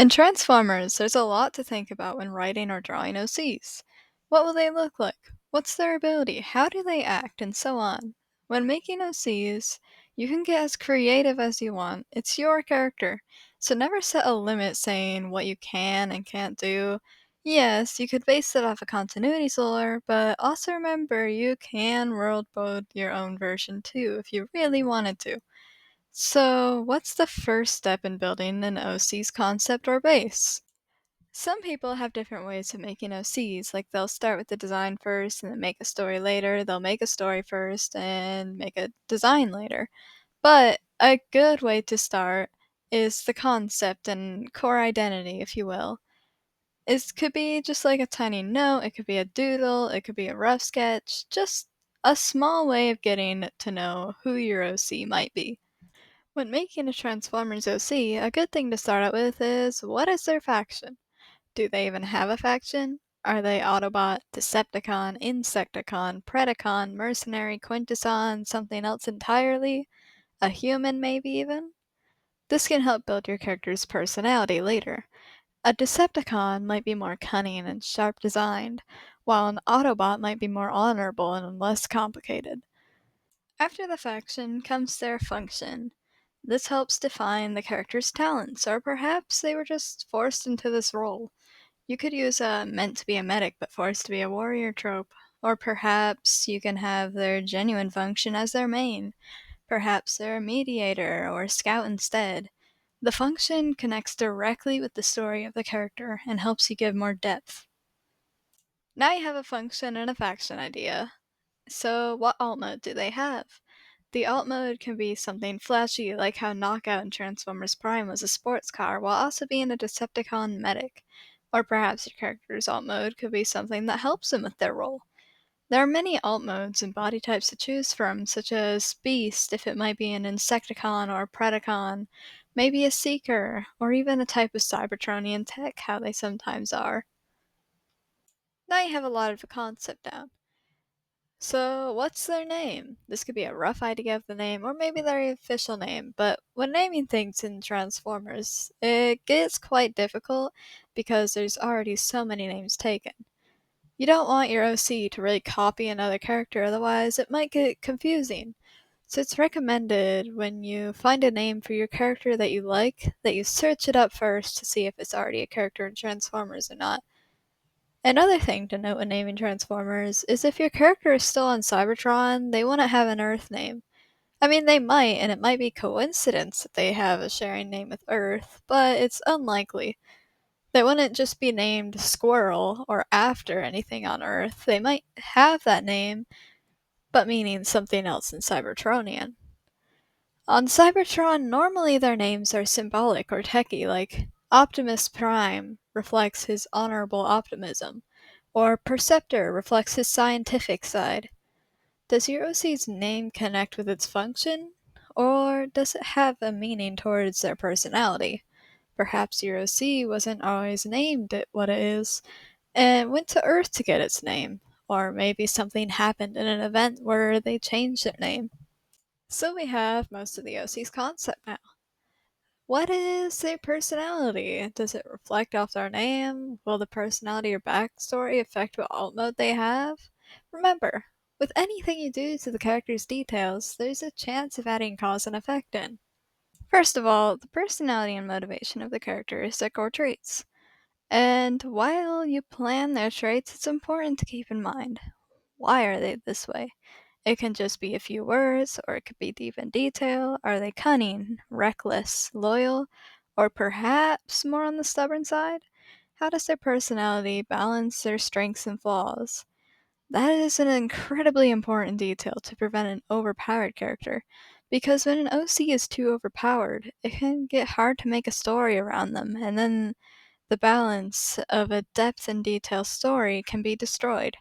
In Transformers, there's a lot to think about when writing or drawing OCs. What will they look like? What's their ability? How do they act? And so on. When making OCs, you can get as creative as you want. It's your character. So never set a limit saying what you can and can't do. Yes, you could base it off a continuity lore, but also remember you can world build your own version too if you really wanted to. So, what's the first step in building an OC's concept or base? Some people have different ways of making OCs, like they'll start with the design first and then make a story later, they'll make a story first and make a design later. But a good way to start is the concept and core identity, if you will. It could be just like a tiny note, it could be a doodle, it could be a rough sketch, just a small way of getting to know who your OC might be. When making a Transformers OC, a good thing to start out with is what is their faction? Do they even have a faction? Are they Autobot, Decepticon, Insecticon, Predacon, Mercenary, Quintesson, something else entirely? A human, maybe even? This can help build your character's personality later. A Decepticon might be more cunning and sharp designed, while an Autobot might be more honorable and less complicated. After the faction comes their function. This helps define the character's talents, or perhaps they were just forced into this role. You could use a meant to be a medic but forced to be a warrior trope, or perhaps you can have their genuine function as their main. Perhaps they're a mediator or a scout instead. The function connects directly with the story of the character and helps you give more depth. Now you have a function and a faction idea. So, what alt mode do they have? The alt mode can be something flashy, like how Knockout in Transformers Prime was a sports car while also being a Decepticon medic. Or perhaps your character's alt mode could be something that helps them with their role. There are many alt modes and body types to choose from, such as Beast, if it might be an Insecticon or a Predacon, maybe a Seeker, or even a type of Cybertronian tech, how they sometimes are. Now you have a lot of a concept down. So, what's their name? This could be a rough idea of the name, or maybe their official name, but when naming things in Transformers, it gets quite difficult because there's already so many names taken. You don't want your OC to really copy another character, otherwise, it might get confusing. So, it's recommended when you find a name for your character that you like, that you search it up first to see if it's already a character in Transformers or not. Another thing to note when naming Transformers is if your character is still on Cybertron, they wouldn't have an Earth name. I mean, they might, and it might be coincidence that they have a sharing name with Earth, but it's unlikely. They wouldn't just be named Squirrel or after anything on Earth. They might have that name, but meaning something else in Cybertronian. On Cybertron, normally their names are symbolic or techie, like Optimus Prime reflects his honorable optimism, or Perceptor reflects his scientific side. Does your OC's name connect with its function, or does it have a meaning towards their personality? Perhaps your OC wasn't always named it what it is, and went to Earth to get its name, or maybe something happened in an event where they changed their name. So we have most of the OC's concept now. What is their personality? Does it reflect off their name? Will the personality or backstory affect what alt mode they have? Remember, with anything you do to the character's details, there's a chance of adding cause and effect in. First of all, the personality and motivation of the character is their core traits. And while you plan their traits, it's important to keep in mind, why are they this way? It can just be a few words, or it could be deep in detail. Are they cunning, reckless, loyal, or perhaps more on the stubborn side? How does their personality balance their strengths and flaws? That is an incredibly important detail to prevent an overpowered character, because when an OC is too overpowered, it can get hard to make a story around them, and then the balance of a depth and detail story can be destroyed.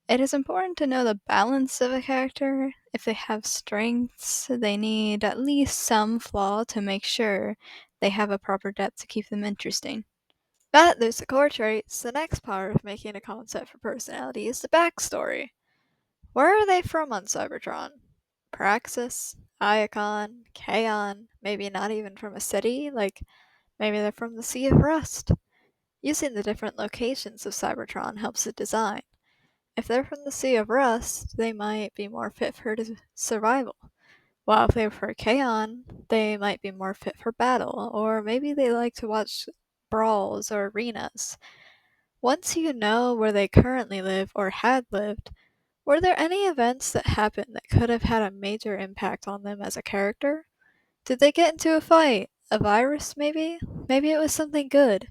It is important to know the balance of a character. If they have strengths, they need at least some flaw to make sure they have a proper depth to keep them interesting. But there's the core traits. The next part of making a concept for personality is the backstory. Where are they from on Cybertron? Praxis? Iacon? Kaon? Maybe not even from a city? Like, Maybe they're from the Sea of Rust. Using the different locations of Cybertron helps the design. If they're from the Sea of Rust, they might be more fit for survival. While if they're for Kaon, they might be more fit for battle, or maybe they like to watch brawls or arenas. Once you know where they currently live or had lived, were there any events that happened that could have had a major impact on them as a character? Did they get into a fight? A virus, maybe? Maybe it was something good.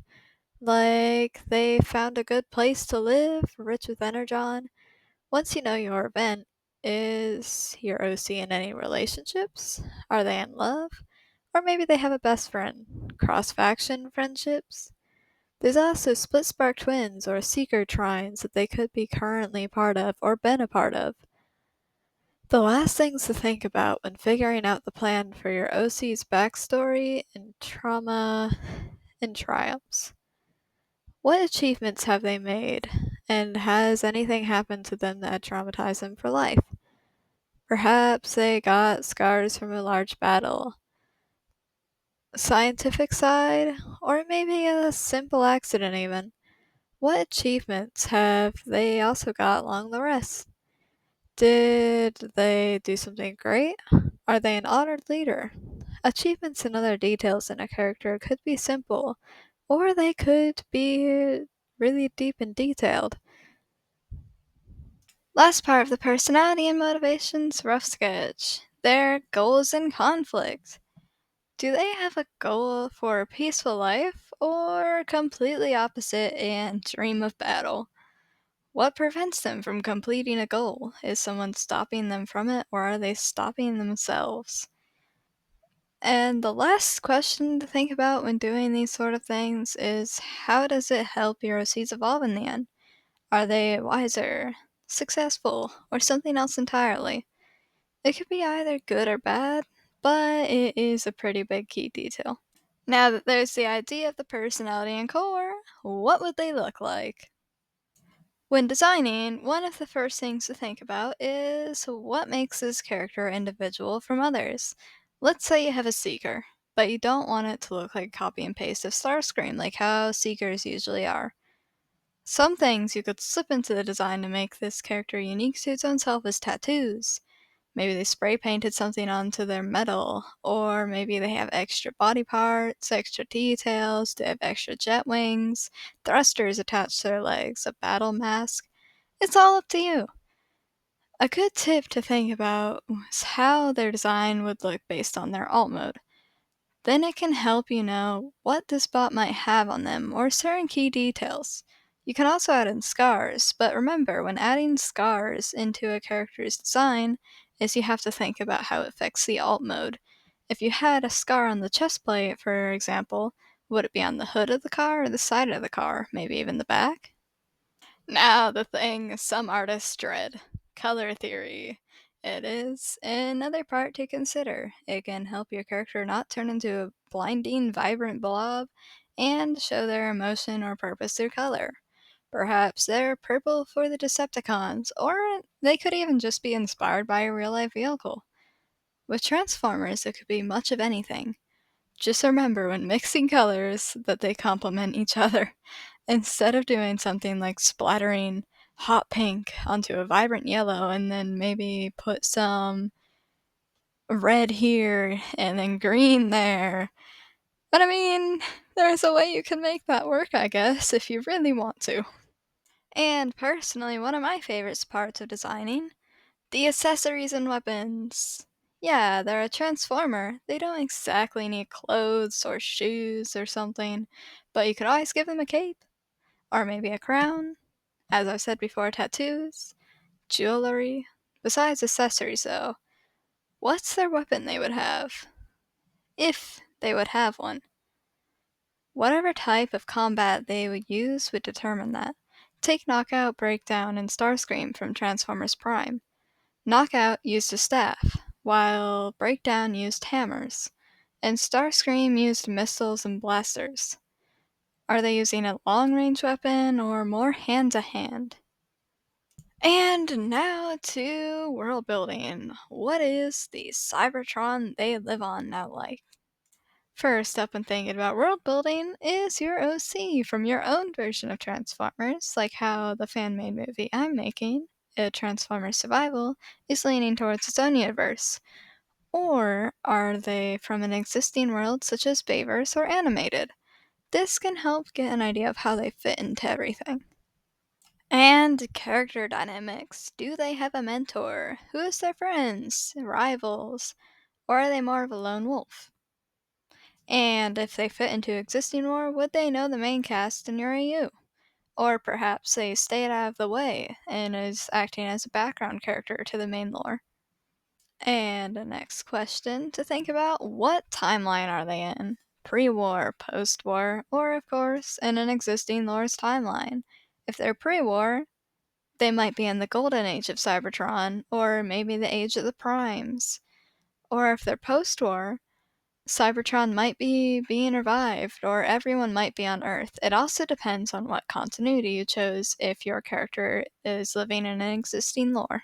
Like they found a good place to live, rich with energon. Once you know your event, is your OC in any relationships? Are they in love? Or maybe they have a best friend. Cross faction friendships? There's also split spark twins or seeker trines that they could be currently part of or been a part of. The last things to think about when figuring out the plan for your OC's backstory and trauma and triumphs. What achievements have they made, and has anything happened to them that traumatized them for life? Perhaps they got scars from a large battle. Scientific side, or maybe a simple accident even. What achievements have they also got along the rest? Did they do something great? Are they an honored leader? Achievements and other details in a character could be simple, or they could be really deep and detailed. Last part of the personality and motivations rough sketch. Their goals and conflict. Do they have a goal for a peaceful life, or completely opposite and dream of battle? What prevents them from completing a goal? Is someone stopping them from it, or are they stopping themselves? And the last question to think about when doing these sort of things is how does it help your OCs evolve in the end? Are they wiser, successful, or something else entirely? It could be either good or bad, but it is a pretty big key detail. Now that there's the idea of the personality and core, what would they look like? When designing, one of the first things to think about is what makes this character individual from others. Let's say you have a Seeker, but you don't want it to look like a copy and paste of Starscream like how Seekers usually are. Some things you could slip into the design to make this character unique to its own self is tattoos. Maybe they spray painted something onto their metal, or maybe they have extra body parts, extra details, they have extra jet wings, thrusters attached to their legs, a battle mask. It's all up to you. A good tip to think about is how their design would look based on their alt mode. Then it can help you know what this bot might have on them or certain key details. You can also add in scars, but remember when adding scars into a character's design is you have to think about how it affects the alt mode. If you had a scar on the chest plate, for example, would it be on the hood of the car or the side of the car, maybe even the back? Now, the thing some artists dread color theory. It is another part to consider. It can help your character not turn into a blinding, vibrant blob and show their emotion or purpose through color. Perhaps they're purple for the Decepticons, or they could even just be inspired by a real life vehicle. With Transformers, it could be much of anything. Just remember when mixing colors that they complement each other. Instead of doing something like splattering hot pink onto a vibrant yellow and then maybe put some red here and then green there. But I mean, there's a way you can make that work, I guess, if you really want to. And personally, one of my favorite parts of designing, the accessories and weapons. Yeah, they're a transformer. They don't exactly need clothes or shoes or something, but you could always give them a cape, or maybe a crown. As I've said before, tattoos, jewelry. Besides accessories, though, what's their weapon they would have? If they would have one. Whatever type of combat they would use would determine that. Take Knockout, Breakdown, and Starscream from Transformers Prime. Knockout used a staff, while Breakdown used hammers, and Starscream used missiles and blasters. Are they using a long-range weapon or more hand-to-hand? And now to world building. What is the Cybertron they live on now like? First up when thinking about world building is your OC from your own version of Transformers, like how the fan-made movie I'm making, Transformers Survival, is leaning towards its own universe. Or are they from an existing world such as Bayverse or animated? This can help get an idea of how they fit into everything. And character dynamics. Do they have a mentor? Who is their friends, rivals, or are they more of a lone wolf? And if they fit into existing lore, would they know the main cast in your AU? Or perhaps they stayed out of the way and is acting as a background character to the main lore. And the next question to think about, what timeline are they in? Pre-war, post-war, or of course, in an existing lore's timeline? If they're pre-war, they might be in the golden age of Cybertron, or maybe the age of the primes. Or if they're post-war, Cybertron might be being revived, or everyone might be on Earth. It also depends on what continuity you chose if your character is living in an existing lore.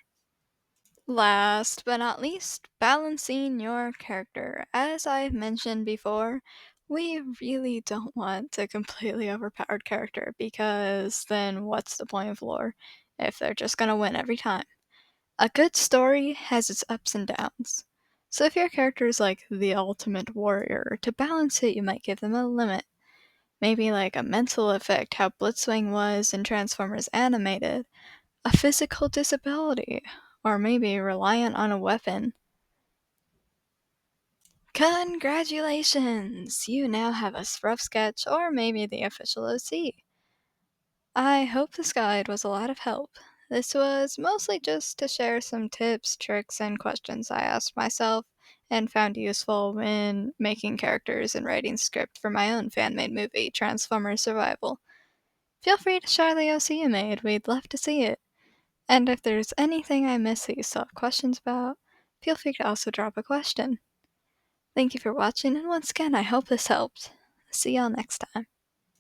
Last but not least, balancing your character. As I've mentioned before, we really don't want a completely overpowered character because then what's the point of lore if they're just gonna win every time? A good story has its ups and downs. So if your character is like the ultimate warrior, to balance it you might give them a limit. Maybe like a mental effect, how Blitzwing was in Transformers Animated, a physical disability, or maybe reliant on a weapon. Congratulations! You now have a rough sketch or maybe the official OC. I hope this guide was a lot of help. This was mostly just to share some tips, tricks, and questions I asked myself and found useful when making characters and writing script for my own fan-made movie, Transformers Survival. Feel free to share the OC you made, we'd love to see it. And if there's anything I missed that you still have questions about, feel free to also drop a question. Thank you for watching, and once again, I hope this helped. See y'all next time.